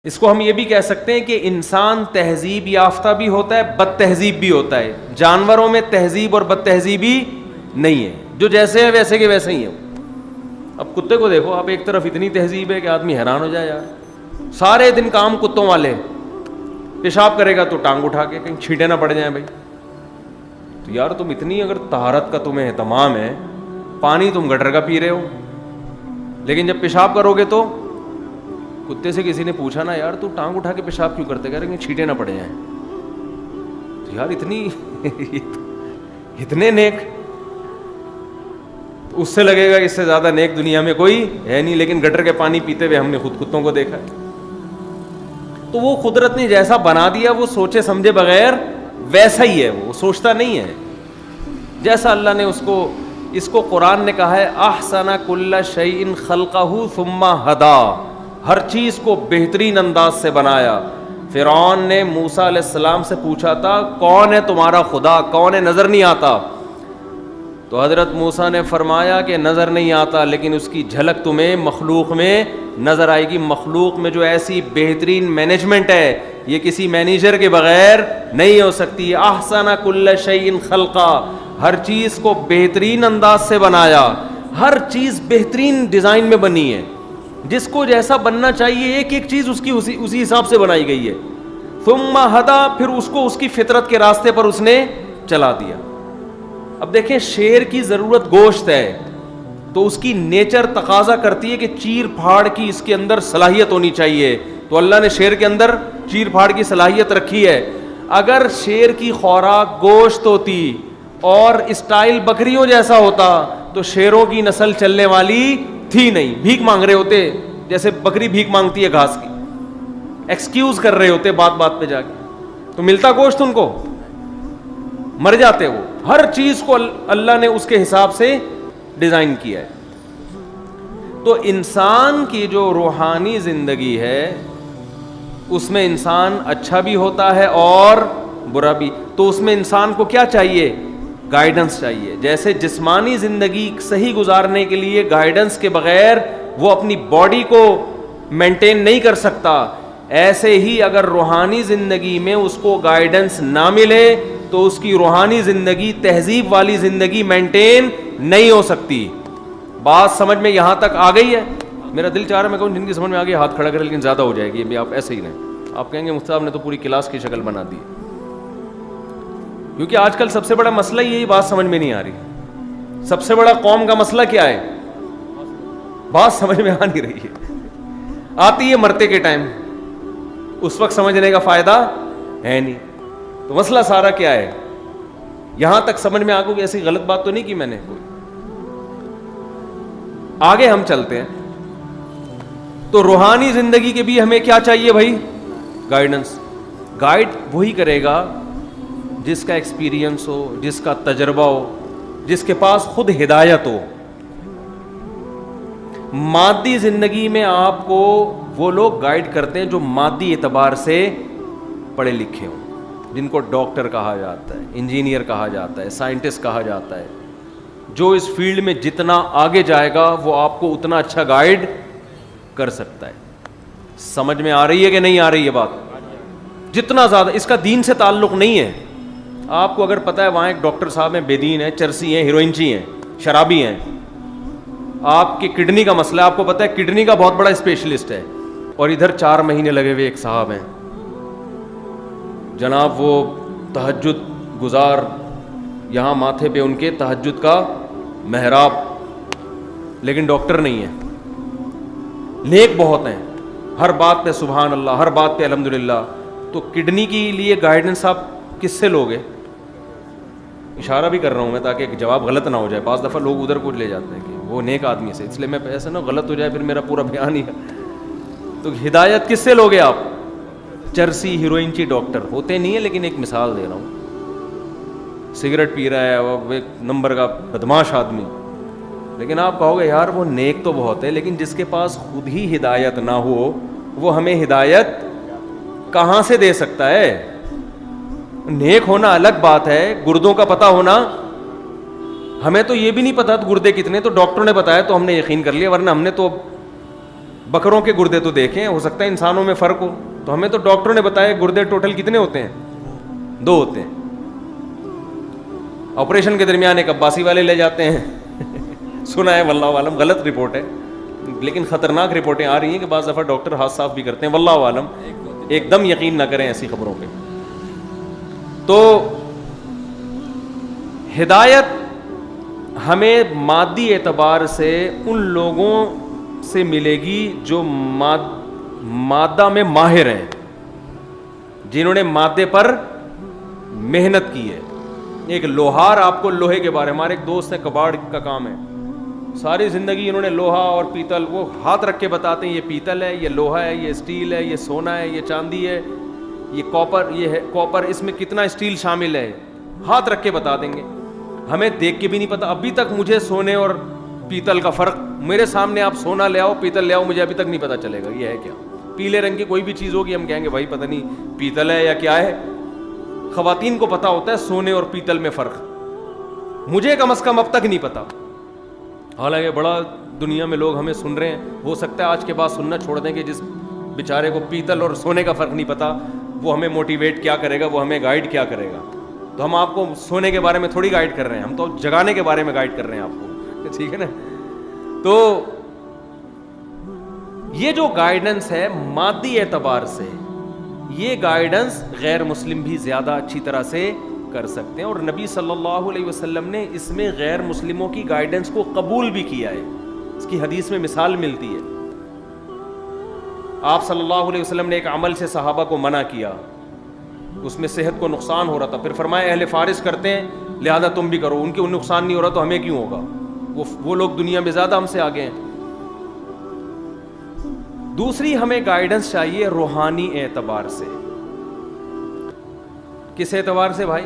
اس کو ہم یہ بھی کہہ سکتے ہیں کہ انسان تہذیب یافتہ بھی ہوتا ہے، بد تہذیب بھی ہوتا ہے. جانوروں میں تہذیب اور بد تہذیبی نہیں ہے، جو جیسے ہے ویسے کے ویسے ہی ہے. اب کتے کو دیکھو آپ، ایک طرف اتنی تہذیب ہے کہ آدمی حیران ہو جائے یار. سارے دن کام کتوں والے، پیشاب کرے گا تو ٹانگ اٹھا کے کہیں چھینٹے نہ پڑ جائیں بھائی. تو یار تم اتنی اگر طہارت کا تمہیں اہتمام ہے، پانی تم گٹر کا پی رہے ہو، لیکن جب پیشاب کرو گے تو کتے سے کسی نے پوچھا نا یار تو ٹانگ اٹھا کے پیشاب کیوں کرتے، کہہ رہے کہ چھینٹے نہ پڑے جائیں. تو یار اتنے نیک، اس سے لگے گا اس سے زیادہ نیک دنیا میں کوئی ہے نہیں، لیکن گٹر کے پانی پیتے ہوئے ہم نے خود کتوں کو دیکھا ہے. تو وہ قدرت نے جیسا بنا دیا وہ سوچے سمجھے بغیر ویسا ہی ہے، وہ سوچتا نہیں ہے جیسا اللہ نے اس کو قرآن نے کہا ہے احسن کل شیء خلقہ ثم ہدا، ہر چیز کو بہترین انداز سے بنایا. فرعون نے موسیٰ علیہ السلام سے پوچھا تھا کون ہے تمہارا خدا، کون ہے، نظر نہیں آتا. تو حضرت موسیٰ نے فرمایا کہ نظر نہیں آتا لیکن اس کی جھلک تمہیں مخلوق میں نظر آئے گی. مخلوق میں جو ایسی بہترین مینجمنٹ ہے یہ کسی مینیجر کے بغیر نہیں ہو سکتی. احسن کل شیء خلقہ، ہر چیز کو بہترین انداز سے بنایا، ہر چیز بہترین ڈیزائن میں بنی ہے، جس کو جیسا بننا چاہیے ایک ایک چیز اس کی اسی حساب سے بنائی گئی ہے. ثم ہدا، پھر اس کو اس کی فطرت کے راستے پر اس نے چلا دیا. اب دیکھیں شیر کی ضرورت گوشت ہے تو اس کی نیچر تقاضا کرتی ہے کہ چیر پھاڑ کی اس کے اندر صلاحیت ہونی چاہیے، تو اللہ نے شیر کے اندر چیر پھاڑ کی صلاحیت رکھی ہے. اگر شیر کی خوراک گوشت ہوتی اور اسٹائل بکریوں جیسا ہوتا تو شیروں کی نسل چلنے والی تھی نہیں. بھیک مانگ رہے ہوتے جیسے بکری بھیک مانگتی ہے گھاس کی، ایکسکیوز کر رہے ہوتے بات بات پہ جا کے، تو ملتا گوشت ان کو، مر جاتے وہ. ہر چیز کو اللہ نے اس کے حساب سے ڈیزائن کیا ہے. تو انسان کی جو روحانی زندگی ہے اس میں انسان اچھا بھی ہوتا ہے اور برا بھی. تو اس میں انسان کو کیا چاہیے؟ گائیڈنس چاہیے. جیسے جسمانی زندگی صحیح گزارنے کے لیے گائیڈنس کے بغیر وہ اپنی باڈی کو مینٹین نہیں کر سکتا، ایسے ہی اگر روحانی زندگی میں اس کو گائیڈنس نہ ملے تو اس کی روحانی زندگی تہذیب والی زندگی مینٹین نہیں ہو سکتی. بات سمجھ میں یہاں تک آ گئی ہے؟ میرا دل چاہ رہا ہے میں کہوں جن کی سمجھ میں آ گئی ہاتھ کھڑا کرے، لیکن زیادہ ہو جائے گی ابھی، آپ ایسے ہی رہیں. آپ کہیں گے مفتی صاحب نے تو پوری کلاس کی شکل بنا دی. کیونکہ آج کل سب سے بڑا مسئلہ یہی بات سمجھ میں نہیں آ رہی. سب سے بڑا قوم کا مسئلہ کیا ہے؟ بات سمجھ میں آ نہیں رہی ہے. آتی ہے مرتے کے ٹائم، اس وقت سمجھنے کا فائدہ ہے نہیں. تو مسئلہ سارا کیا ہے؟ یہاں تک سمجھ میں آ گئی. ایسی غلط بات تو نہیں کی میں نے کوئی. آگے ہم چلتے ہیں. تو روحانی زندگی کے بھی ہمیں کیا چاہیے بھائی؟ گائیڈنس. گائیڈ وہی کرے گا جس کا ایکسپیرینس ہو، جس کا تجربہ ہو، جس کے پاس خود ہدایت ہو. مادی زندگی میں آپ کو وہ لوگ گائیڈ کرتے ہیں جو مادی اعتبار سے پڑھے لکھے ہوں، جن کو ڈاکٹر کہا جاتا ہے، انجینئر کہا جاتا ہے، سائنٹسٹ کہا جاتا ہے. جو اس فیلڈ میں جتنا آگے جائے گا وہ آپ کو اتنا اچھا گائیڈ کر سکتا ہے. سمجھ میں آ رہی ہے کہ نہیں آ رہی ہے بات؟ جتنا زیادہ اس کا دین سے تعلق نہیں ہے. آپ کو اگر پتہ ہے وہاں ایک ڈاکٹر صاحب ہیں، بے دین ہیں، چرسی ہیں، ہیروئنچی ہیں، شرابی ہیں، آپ کی کڈنی کا مسئلہ ہے، آپ کو پتہ ہے کڈنی کا بہت بڑا اسپیشلسٹ ہے، اور ادھر 4 مہینے لگے ہوئے ایک صاحب ہیں جناب، وہ تہجد گزار، یہاں ماتھے پہ ان کے تہجد کا محراب، لیکن ڈاکٹر نہیں ہے. نیک بہت ہیں، ہر بات پہ سبحان اللہ، ہر بات پہ الحمدللہ. تو کڈنی کے لیے گائیڈنس آپ کس سے لوگے؟ اشارہ بھی کر رہا ہوں میں تاکہ جواب غلط نہ ہو جائے. بعض دفعہ لوگ ادھر کو لے جاتے ہیں کہ وہ نیک آدمی سے، اس لیے میں ایسا نہ غلط ہو جائے پھر میرا پورا بیان ہی. تو ہدایت کس سے لوگے آپ؟ چرسی ہیروئنچی ڈاکٹر ہوتے نہیں ہیں، لیکن ایک مثال دے رہا ہوں. سگریٹ پی رہا ہے وہ ایک نمبر کا بدماش آدمی، لیکن آپ کہو گے یار وہ نیک تو بہت ہے، لیکن جس کے پاس خود ہی ہدایت نہ ہو وہ ہمیں ہدایت کہاں سے دے سکتا ہے؟ نیک ہونا الگ بات ہے، گردوں کا پتہ ہونا. ہمیں تو یہ بھی نہیں پتا گردے کتنے، تو ڈاکٹر نے بتایا تو ہم نے یقین کر لیا، ورنہ ہم نے تو بکروں کے گردے تو دیکھیں, ہو سکتا ہے انسانوں میں فرق ہو. تو ہمیں تو ڈاکٹروں نے بتایا گردے ٹوٹل کتنے ہوتے ہیں, 2 ہوتے ہیں. آپریشن کے درمیان ایک عباسی والے لے جاتے ہیں سنا ہے, واللہ عالم غلط رپورٹ ہے, لیکن خطرناک رپورٹیں آ رہی ہیں کہ بعض دفعہ ڈاکٹر ہاتھ صاف بھی کرتے ہیں, واللہ عالم. ایک دم یقین نہ کریں ایسی خبروں پہ. تو ہدایت ہمیں مادی اعتبار سے ان لوگوں سے ملے گی جو مادہ میں ماہر ہیں, جنہوں نے مادے پر محنت کی ہے. ایک لوہار آپ کو لوہے کے بارے, ہمارے ایک دوست ہیں کباڑ کا کام ہے, ساری زندگی انہوں نے لوہا اور پیتل, وہ ہاتھ رکھ کے بتاتے ہیں یہ پیتل ہے, یہ لوہا ہے, یہ اسٹیل ہے, یہ سونا ہے, یہ چاندی ہے, یہ کاپر, یہ ہے کاپر, اس میں کتنا اسٹیل شامل ہے, ہاتھ رکھ کے بتا دیں گے. ہمیں دیکھ کے بھی نہیں پتا. ابھی تک مجھے سونے اور پیتل کا فرق, میرے سامنے آپ سونا لے آؤ پیتل لے آؤ, مجھے ابھی تک نہیں پتا چلے گا یہ ہے کیا. پیلے رنگ کی کوئی بھی چیز ہوگی ہم کہیں گے بھائی پتہ نہیں پیتل ہے یا کیا ہے. خواتین کو پتا ہوتا ہے سونے اور پیتل میں فرق, مجھے کم از کم اب تک نہیں پتا. حالانکہ بڑا دنیا میں لوگ ہمیں سن رہے ہیں, ہو سکتا ہے آج کے بعد سننا چھوڑ دیں کہ جس بیچارے کو پیتل اور سونے کا فرق نہیں پتا وہ ہمیں موٹیویٹ کیا کرے گا, وہ ہمیں گائیڈ کیا کرے گا. تو ہم آپ کو سونے کے بارے میں تھوڑی گائیڈ کر رہے ہیں, ہم تو جگانے کے بارے میں گائیڈ کر رہے ہیں آپ کو, ٹھیک ہے نا. تو یہ جو گائیڈنس ہے مادی اعتبار سے, یہ گائیڈنس غیر مسلم بھی زیادہ اچھی طرح سے کر سکتے ہیں, اور نبی صلی اللہ علیہ وسلم نے اس میں غیر مسلموں کی گائیڈنس کو قبول بھی کیا ہے. اس کی حدیث میں مثال ملتی ہے. آپ صلی اللہ علیہ وسلم نے ایک عمل سے صحابہ کو منع کیا, اس میں صحت کو نقصان ہو رہا تھا, پھر فرمایا اہل فارس کرتے ہیں لہذا تم بھی کرو, ان کے نقصان نہیں ہو رہا تو ہمیں کیوں ہوگا, وہ لوگ دنیا میں زیادہ ہم سے آگے ہیں. دوسری ہمیں گائیڈنس چاہیے روحانی اعتبار سے. کس اعتبار سے بھائی؟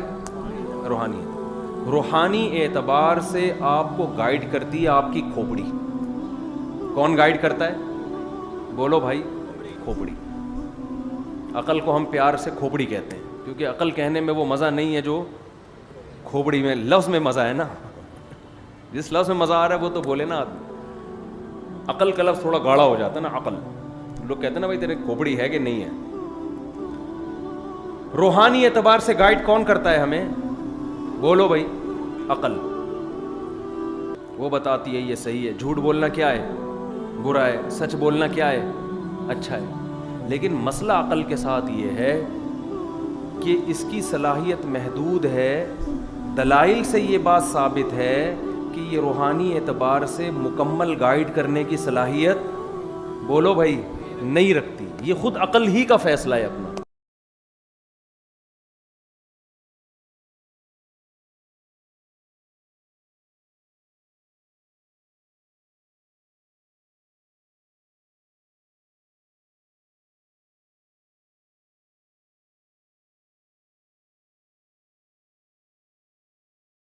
روحانی اعتبار سے آپ کو گائیڈ کرتی ہے آپ کی کھوپڑی. کون گائیڈ کرتا ہے؟ بولو بھائی, کھوپڑی. عقل کو ہم پیار سے کھوپڑی کہتے ہیں, کیونکہ عقل کہنے میں وہ مزہ نہیں ہے جو کھوپڑی میں لفظ میں مزہ ہے نا. جس لفظ میں مزہ آ رہا ہے وہ تو بولے نا آدمی. عقل کا لفظ تھوڑا گاڑا ہو جاتا ہے نا, عقل لوگ کہتے ہیں نا بھائی تیرے کھوپڑی ہے کہ نہیں ہے. روحانی اعتبار سے گائیڈ کون کرتا ہے ہمیں؟ بولو بھائی, عقل. وہ بتاتی ہے یہ صحیح ہے, جھوٹ بولنا کیا ہے, برا ہے, سچ بولنا کیا ہے, اچھا ہے. لیکن مسئلہ عقل کے ساتھ یہ ہے کہ اس کی صلاحیت محدود ہے. دلائل سے یہ بات ثابت ہے کہ یہ روحانی اعتبار سے مکمل گائیڈ کرنے کی صلاحیت, بولو بھائی, نہیں رکھتی. یہ خود عقل ہی کا فیصلہ ہے اپنا.